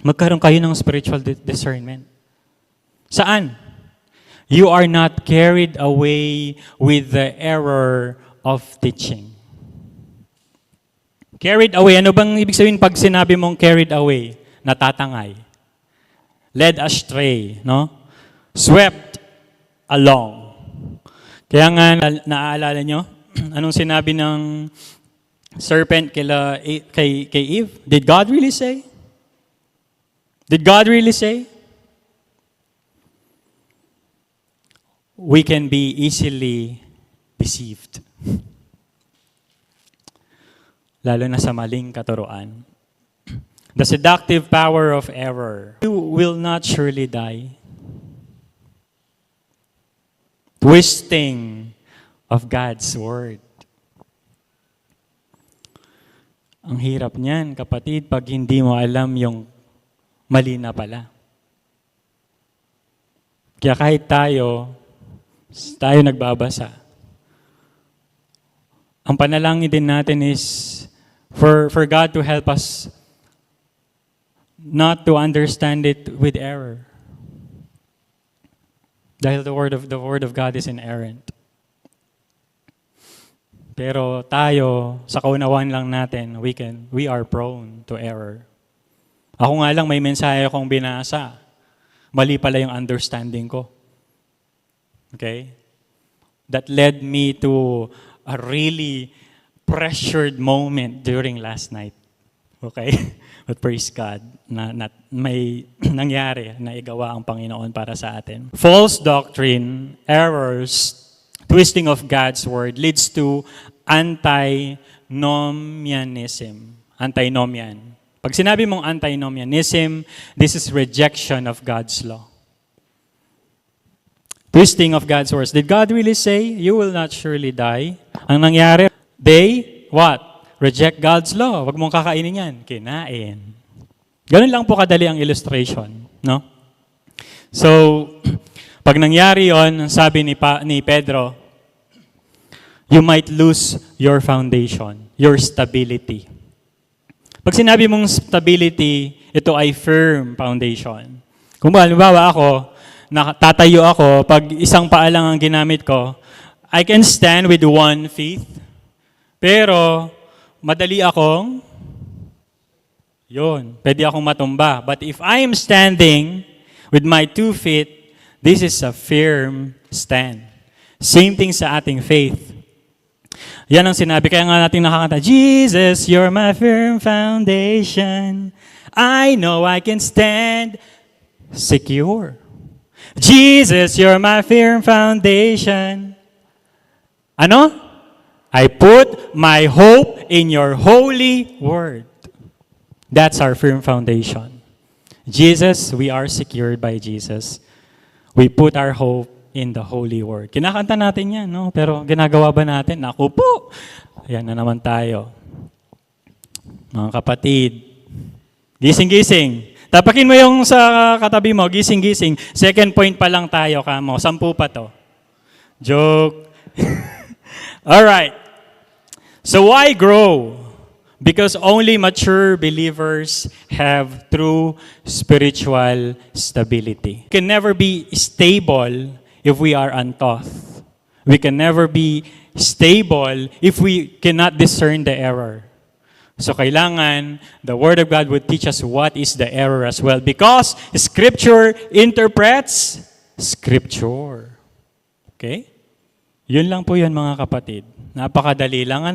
Magkaroon kayo ng spiritual discernment. Saan? You are not carried away with the error of teaching. Carried away. Ano bang ibig sabihin pag sinabi mong carried away? Natatangay. Led astray, no? Swept along. Kaya nga, naaalala nyo? Anong sinabi ng serpent kay Eve? Did God really say? Did God really say? We can be easily deceived. Lalo na sa maling katuruan. The seductive power of error. You will not surely die. Twisting of God's word. Ang hirap niyan, kapatid, pag hindi mo alam yung mali na pala. Kaya kahit tayo nagbabasa. Ang panalangin din natin is for God to help us not to understand it with error. Dahil the word of God is inerrant. Pero tayo, sa kaunawaan lang natin, we are prone to error. Ako nga lang, may mensahe akong binasa. Mali pala yung understanding ko. Okay? That led me to a really pressured moment during last night. Okay? But praise God na may nangyari na igawa ang Panginoon para sa atin. False doctrine, errors, twisting of God's word leads to antinomianism. Antinomian. Pag sinabi mong antinomianism, this is rejection of God's law. Twisting of God's words. Did God really say, you will not surely die? Ang nangyari, they, what? Reject God's law. Wag mong kakainin yan. Kinain. Ganun lang po kadali ang illustration. No? So, pag nangyari yon, sabi ni Pedro, you might lose your foundation, your stability. Pag sinabi mong stability, ito ay firm foundation. Kung halimbawa ako, tatayo ako, pag isang paa lang ang ginamit ko, I can stand with 1 feet, pero madali akong, pwede akong matumba. But if I am standing with my 2 feet, this is a firm stand. Same thing sa ating faith. Yan ang sinabi. Kaya nga natin nakakanta, Jesus, you're my firm foundation. I know I can stand secure. Jesus, you're my firm foundation. Ano? I put my hope in your holy word. That's our firm foundation. Jesus, we are secured by Jesus. We put our hope in the holy word. Kinakanta natin yan, no? Pero ginagawa ba natin? Naku po! Ayan na naman tayo. Mga kapatid, gising-gising. Tapakin mo yung sa katabi mo, gising-gising. Second point pa lang tayo, kamo. 10 pa to. Joke. Alright. So why grow? Because only mature believers have true spiritual stability. We can never be stable if we are untaught. We can never be stable if we cannot discern the error. So kailangan, the Word of God would teach us what is the error as well. Because Scripture interprets Scripture. Okay? Yun lang po yun mga kapatid. Napakadali lang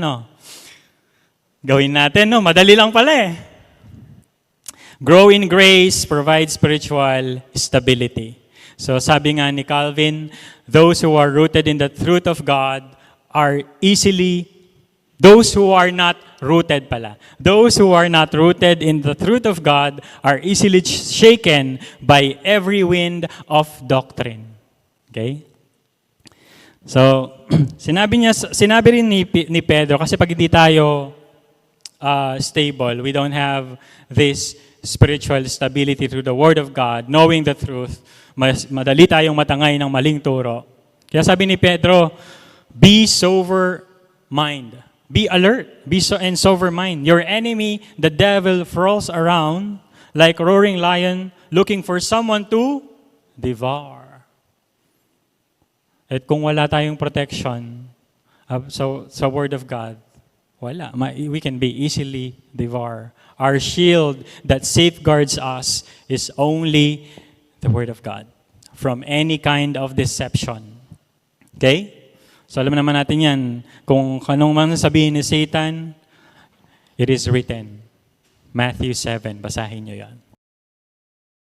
Gawin natin, madali lang pala eh. Grow in grace provides spiritual stability. So sabi nga ni Calvin, those who are rooted in the truth of God are those who are not rooted in the truth of God are easily shaken by every wind of doctrine. Okay? So, sinabi rin ni Pedro, kasi pag hindi tayo stable, we don't have this spiritual stability through the Word of God, knowing the truth, madali tayong matangay ng maling turo. Kaya sabi ni Pedro, be sober mind. Be alert. And sober mind. Your enemy, the devil, prowls around like a roaring lion looking for someone to devour. At kung wala tayong protection sa Word of God, wala. We can be easily devoured. Our shield that safeguards us is only the Word of God from any kind of deception. Okay? So alam naman natin yan. Kung anong man sabihin ni Satan, it is written. Matthew 7, basahin nyo yan.